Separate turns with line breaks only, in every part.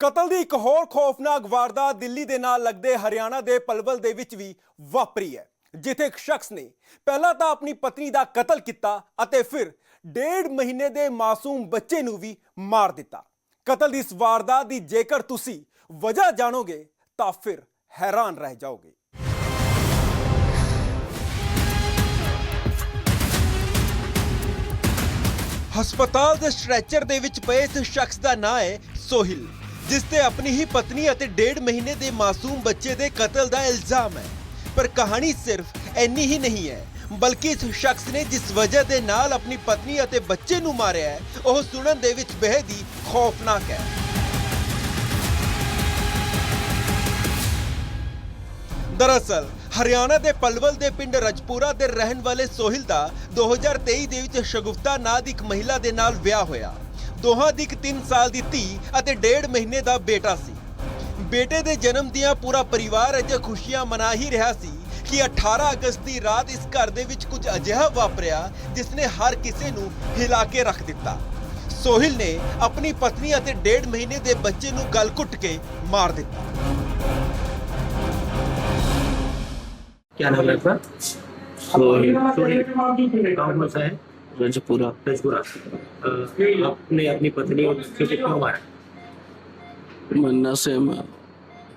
ਕਤਲ ਦੀ ਇੱਕ ਹੋਰ ਖੌਫਨਾਕ ਵਾਰਦਾਤ ਦਿੱਲੀ ਦੇ ਨਾਲ ਲੱਗਦੇ ਹਰਿਆਣਾ ਦੇ ਪਲਵਲ ਦੇ ਵਿੱਚ ਵੀ ਵਾਪਰੀ ਹੈ, ਜਿੱਥੇ ਇੱਕ ਸ਼ਖਸ ਨੇ ਪਹਿਲਾਂ ਤਾਂ ਆਪਣੀ ਪਤਨੀ ਦਾ ਕਤਲ ਕੀਤਾ ਅਤੇ ਫਿਰ 1.5 ਮਹੀਨੇ ਦੇ ਮਾਸੂਮ ਬੱਚੇ ਨੂੰ ਵੀ ਮਾਰ ਦਿੱਤਾ। ਕਤਲ ਦੀ ਇਸ ਵਾਰਦਾਤ ਦੀ ਜੇਕਰ ਤੁਸੀਂ ਵਜ੍ਹਾ ਜਾਣੋਗੇ ਤਾਂ ਫਿਰ ਹੈਰਾਨ ਰਹਿ ਜਾਓਗੇ। ਹਸਪਤਾਲ ਦੇ ਸਟ੍ਰੈਚਰ ਦੇ ਵਿੱਚ ਪਏ ਇਸ ਸ਼ਖਸ ਦਾ ਨਾਂ ਹੈ ਸੋਹਿਲ, जिस ते अपनी ही पत्नी और 1.5 महीने के मासूम बच्चे के कतल का इल्जाम है। पर कहानी सिर्फ इन्नी ही नहीं है, बल्कि इस शख्स ने जिस वजह के नाल अपनी पत्नी और बच्चे नूं मारिया है वह सुनन दे विच बेहद ही खौफनाक है। दरअसल हरियाणा के पलवल के पिंड रजपुरा के रहन वाले सोहिल का 2023 ਦੇ ਵਿੱਚ ਸ਼ਗुफ्ता ਨਾਂ ਦੀ ਇੱਕ ਮਹਿਲਾ ਦੇ ਨਾਲ ਵਿਆਹ ਹੋਇਆ। दोहां दी 3 साल की धी और 1.5 महीने का बेटा सी। बेटे के जन्म दियां पूरा परिवार अजे खुशियां मना ही रहा सी कि 18 अगस्त की रात इस घर दे विच कुछ अजिहा वापरिया जिसने हर किसी नूं हिला के रख दिता। सोहिल ने अपनी पत्नी और 1.5 महीने के बच्चे नूं गल घुट के मार दिता।
क्या नाम है आपका? सोहिल। गाँव कौन सा है?
रजपुरा।
आपने अपनी पत्नी और बच्चे को क्यों मारा?
मैं नशे में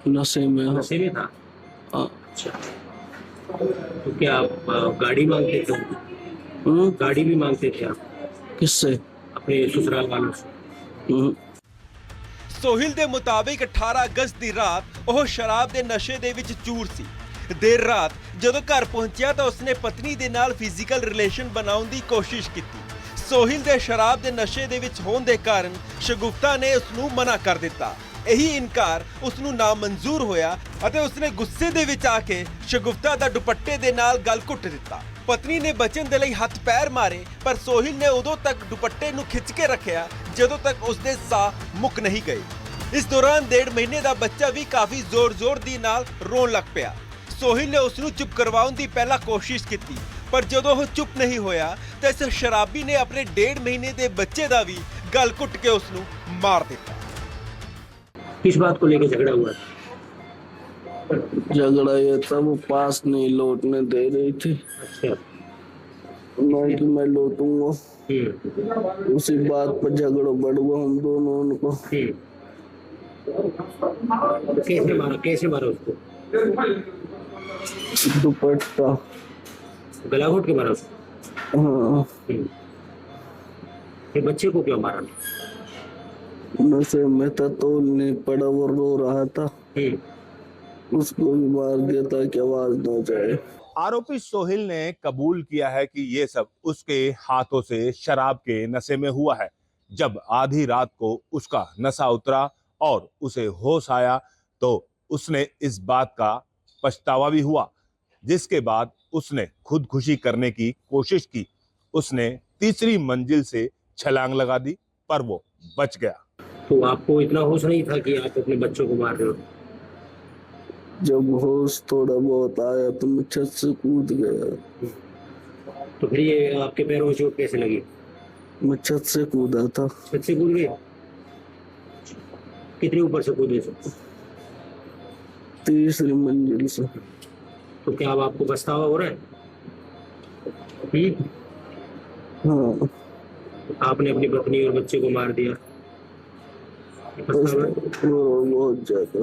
नशे में था।
हाँ।
अच्छा, तो क्या आप गाड़ी मांगते थे? गाड़ी भी मांगते थे आप
किससे?
अपने ससुराल वालों से?
सोहिल के मुताबिक 18 अगस्त की रात वह शराब के नशे दे विच चूर सी। देर रात जदों घर पहुंचा तो उसने पत्नी दे नाल फिजिकल रिलेशन बनाउण दी कोशिश की। सोहिल दे शराब के नशे दे विच होण दे कारण शगुफ्ता ने उसनूं मना कर दिता। यही इनकार उसनूं नामंजूर होया अते उसने गुस्से दे विच आके शगुफ्ता दा दुपट्टे दे नाल गल घुट दिता। पत्नी ने बचन दे लई हथ पैर मारे पर सोहिल ने उदों तक दुपट्टे नूं खिंच के रखिया जदों तक उसदे साह मुक नहीं गए। इस दौरान 1.5 महीने का बच्चा भी काफ़ी जोर दी नाल रोण लग पिया। सोहिल ने उसनूं चुप करवाउण दी पहला कोशिश की, पर जदों वह चुप नहीं होया तो इस शराबी ने अपने 1.5 महीने के बच्चे का भी गल घुट के उसनूं मार दिता।
किस बात को लेकर झगड़ा हुआ?
झगड़ा ये था, वो पास नहीं लौटने दे रही थी।
अच्छा।
मैं कि मैं लौटूंगा, उसी बात पर झगड़ा बढ़ गया हम दोनों उनको।
कैसे मारा उसको?
दुपट्टा
गला घोट के मारा उसको?
हाँ।
फिर बच्चे को क्यों मारा?
नशे में था तो नहीं पड़ा, वो रो रहा था, उसको भी मार दिया ताकि आवाज न जाए।
आरोपी सोहिल ने कबूल किया है कि ये सब उसके हाथों से शराब के नशे में हुआ है। जब आधी रात को उसका नशा उतरा और उसे होश आया तो उसने इस बात का पछतावा भी हुआ, जिसके बाद उसने खुदकुशी करने की कोशिश की। उसने 3री मंजिल से छलांग लगा दी पर वो बच गया।
तो आपको इतना होश नहीं था कि आप अपने बच्चों को मार रहे हो?
जब होश थोड़ा बहुत आया तो मैं छत से कूद गया।
तो फिर ये आपके पैरों में चोट कैसे लगी?
मैं छत से कूदा था।
छत से कूद गए? कितने ऊपर से कूदे?
3री मंजिल से।
तो क्या अब आपको पछतावा हो रहा है?
हाँ।
आपने अपनी पत्नी और बच्चे को मार दिया।
बहुत ज्यादा।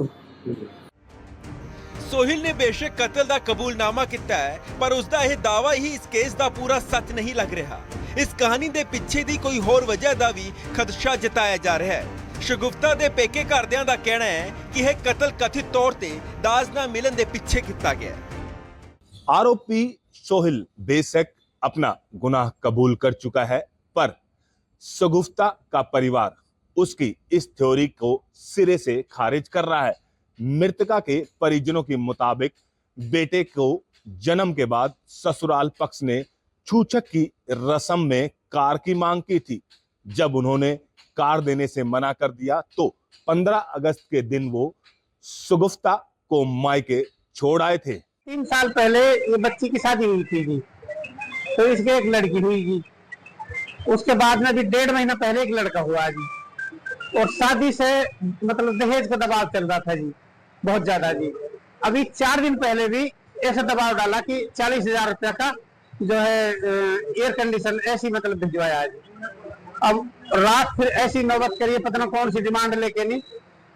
सोहिल ने बेशक कतल का कबूलनामा किया है, पर उसका यह दावा ही इस केस का पूरा सच नहीं लग रहा। इस कहानी के पिछे दी कोई होर वजह का भी खदशा जताया जा रहा है। शगुफ्ता के पेके घरदियां का कहना है कि यह कतल कथित तौर पर दाज ना मिलन के पिछे किया गया है।
आरोपी सोहिल बेशक अपना गुनाह कबूल कर चुका है, पर शगुफ्ता का परिवार उसकी इस थ्योरी को सिरे से खारिज कर रहा है। मृतका के परिजनों के मुताबिक बेटे को जन्म के बाद ससुराल पक्ष ने छूछक की रस्म में कार की मांग की थी। जब उन्होंने कार देने से मना कर दिया तो 15 अगस्त के दिन वो शगुफ्ता को मायके छोड़ आए थे।
3 साल पहले ये बच्ची की शादी हुई थी जी, तो इसके एक लड़की हुई जी। उसके बाद में भी 1.5 महीना पहले एक लड़का हुआ जी। और शादी से मतलब दहेज का दबाव चल रहा था जी, बहुत ज्यादा जी। अभी 4 दिन पहले भी ऐसा दबाव डाला कि 40,000 रुपया का जो है एयर कंडीशन ऐसी मतलब भिजवाया है जी। अब रात फिर ऐसी नौबत करिए, पता ना कौन सी डिमांड लेके नहीं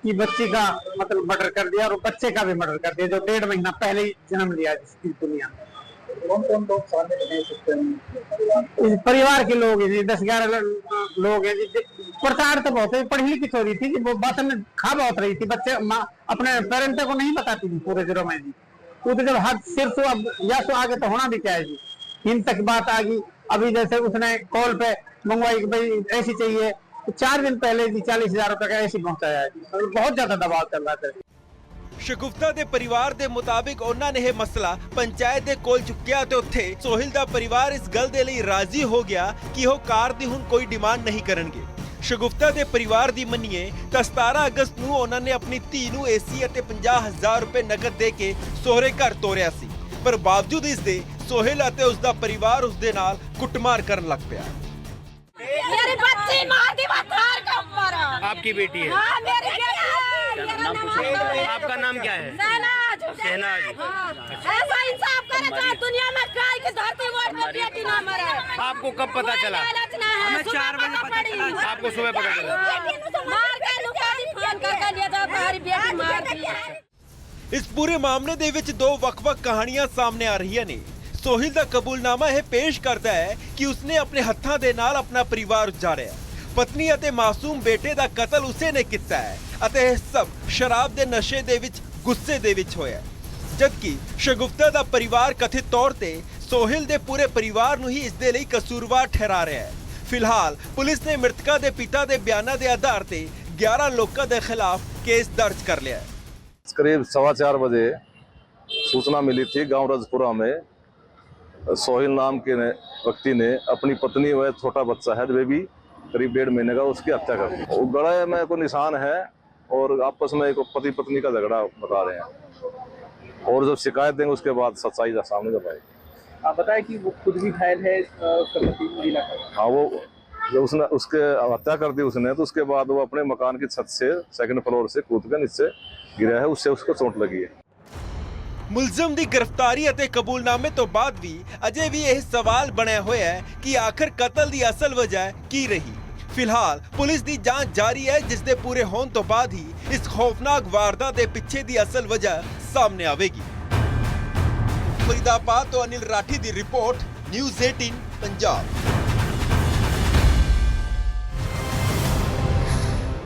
कि बच्ची का मतलब मर्डर कर दिया और बच्चे का भी मर्डर कर दिया जो 1.5 महीना पहले ही जन्म लिया जिसकी दुनिया में। कौन लोग सामने दे सकते हैं? इस परिवार के लोग हैं जी, 10-11 लोग हैं जी। प्रचार तो बहुत है, पढ़ी लिखी छोरी थी जी, वो बात में खा बहुत रही थी, बच्चे अपने पेरेंट को नहीं बताती थी पूरे जिलों में जी। वो तो जब हद सिर तो अब या तो आगे तो होना भी क्या है जी, इन तक बात आ गई। अभी जैसे उसने कॉल पे मंगवाई कि भाई ऐसी चाहिए, तो 4 दिन पहले जी 40,000 रुपए का ऐसी पहुंचाया है। तो बहुत ज्यादा दबाव चल रहा था।
ਸ਼ਗੁਫਤਾ ਦੇ ਪਰਿਵਾਰ ਦੇ ਮੁਤਾबिक ਉਹਨਾਂ ਨੇ ਇਹ ਮਸਲਾ ਪੰਚਾਇਤ ਦੇ ਕੋਲ ਚੁੱਕਿਆ ਤੇ ਉੱਥੇ ਸੋਹਿਲ ਦਾ ਪਰਿਵਾਰ ਇਸ ਗੱਲ ਦੇ ਲਈ ਰਾਜ਼ੀ ਹੋ ਗਿਆ ਕਿ ਉਹ ਕਾਰ ਦੀ ਹੁਣ ਕੋਈ ਡਿਮਾਂਡ ਨਹੀਂ ਕਰਨਗੇ। ਸ਼ਗੁਫਤਾ ਦੇ ਪਰਿਵਾਰ ਦੀ ਮੰਨੀਏ ਤਾਂ 17 ਅਗਸਤ ਨੂੰ ਉਹਨਾਂ ਨੇ ਆਪਣੀ ਧੀ ਨੂੰ ਏਸੀ ਅਤੇ 50,000 ਰੁਪਏ ਨਕਦ ਦੇ ਕੇ ਸਹੁਰੇ ਘਰ ਤੋਰਿਆ ਸੀ, ਪਰ ਬਾਵਜੂਦ ਇਸ ਦੇ ਸੋਹਿਲ ਅਤੇ ਉਸ ਦਾ ਪਰਿਵਾਰ ਉਸ ਦੇ ਨਾਲ ਕੁੱਟਮਾਰ ਕਰਨ ਲੱਗ ਪਿਆ।
मेरी बच्ची मार दी पत्थर के ऊपर।
आपकी बेटी है?
हाँ, मेरी बेटी है। मेरा नाम है।
आपका नाम क्या है?
शहनाज।
शहनाज।
हाँ। ऐसा इंसाफ करे चाहे दुनिया में काय की धरती वोट में बेटी ना मरे।
आपको कब पता चला?
हमें 4 बजे पता चला।
आपको सुबह पता चला?
मार के लुका दी, फोन करके ले जाओ हमारी बेटी मार दी।
ਇਸ ਪੂਰੇ ਮਾਮਲੇ ਦੇ ਵਿੱਚ ਦੋ ਵੱਖ-ਵੱਖ ਕਹਾਣੀਆਂ ਸਾਹਮਣੇ ਆ ਰਹੀਆਂ ਨੇ। ਸੋਹਿਲ ਦਾ ਕਬੂਲਨਾਮਾ ਇਹ ਪੇਸ਼ ਕਰਦਾ ਹੈ ਕਿ ਉਸਨੇ ਆਪਣੇ ਹੱਥਾਂ ਦੇ ਨਾਲ ਆਪਣਾ ਪਰਿਵਾਰ ਉਜਾੜਿਆ, ਪਤਨੀ ਅਤੇ ਮਾਸੂਮ ਬੇਟੇ ਦਾ ਕਤਲ ਉਸੇ ਨੇ ਕੀਤਾ ਹੈ ਅਤੇ ਇਹ ਸਭ ਸ਼ਰਾਬ ਦੇ ਨਸ਼ੇ ਦੇ ਵਿੱਚ ਗੁੱਸੇ ਦੇ ਵਿੱਚ ਹੋਇਆ, ਜਦਕਿ ਸ਼ਗੁਫਤਾ ਦਾ ਪਰਿਵਾਰ ਕਥਿਤ ਤੌਰ ਤੇ ਸੋਹਿਲ ਦੇ ਪੂਰੇ ਪਰਿਵਾਰ ਨੂੰ ਹੀ ਇਸ ਦੇ ਲਈ ਕਸੂਰਵਾਰ ਠਹਿਰਾ ਰਿਹਾ ਹੈ। ਫਿਲਹਾਲ ਪੁਲਿਸ ਨੇ ਮ੍ਰਿਤਕਾਂ ਦੇ ਪਿਤਾ ਦੇ ਬਿਆਨਾਂ ਦੇ ਆਧਾਰ ਤੇ 11 ਲੋਕਾਂ ਦੇ ਖਿਲਾਫ ਕੇਸ ਦਰਜ ਕਰ ਲਿਆ ਹੈ।
करीब 4:15 बजे सूचना मिली थी गांव रजपुरा में सोहिल नाम के व्यक्ति ने अपनी पत्नी व छोटा बच्चा है बेबी करीब 1.5 महीने का, उसकी हत्या कर दी। वो गले में कोई निशान है और आपस में एक पति पत्नी का झगड़ा बता रहे हैं, और जब शिकायत देंगे उसके बाद सच्चाई सामने जब आएगी।
आप बताएं कि वो खुद भी घायल है, उसका पति महिला का।
हाँ, वो जब उसने उसके हत्या कर दी उसने, तो उसके बाद वो अपने मकान की छत से 2nd फ्लोर से कूद कर नीचे गिरा है, उससे उसको चोट लगी है।
ਮੁਲਜ਼ਮ ਦੀ ਗ੍ਰਿਫਤਾਰੀ ਅਤੇ ਕਬੂਲਨਾਮੇ ਤੋਂ ਬਾਅਦ ਵੀ ਅਜੇ ਵੀ ਇਹ ਸਵਾਲ ਬਣਿਆ ਹੋਇਆ ਹੈ ਕਿ ਆਖਰ ਕਤਲ ਦੀ ਅਸਲ ਵਜ੍ਹਾ ਕੀ ਰਹੀ। ਫਿਲਹਾਲ ਪੁਲਿਸ ਦੀ ਜਾਂਚ ਜਾਰੀ ਹੈ, ਜਿਸ ਦੇ ਪੂਰੇ ਹੋਣ ਤੋਂ ਬਾਅਦ ਹੀ ਇਸ ਖੌਫਨਾਕ ਵਾਰਦਾਤ ਦੇ ਪਿੱਛੇ ਦੀ ਅਸਲ ਵਜ੍ਹਾ ਸਾਹਮਣੇ ਆਵੇਗੀ। ਫਰੀਦਾਬਾਦ ਤੋਂ ਅਨਿਲ ਰਾਠੀ ਦੀ ਰਿਪੋਰਟ, ਨਿਊਜ਼ 18 ਪੰਜਾਬ।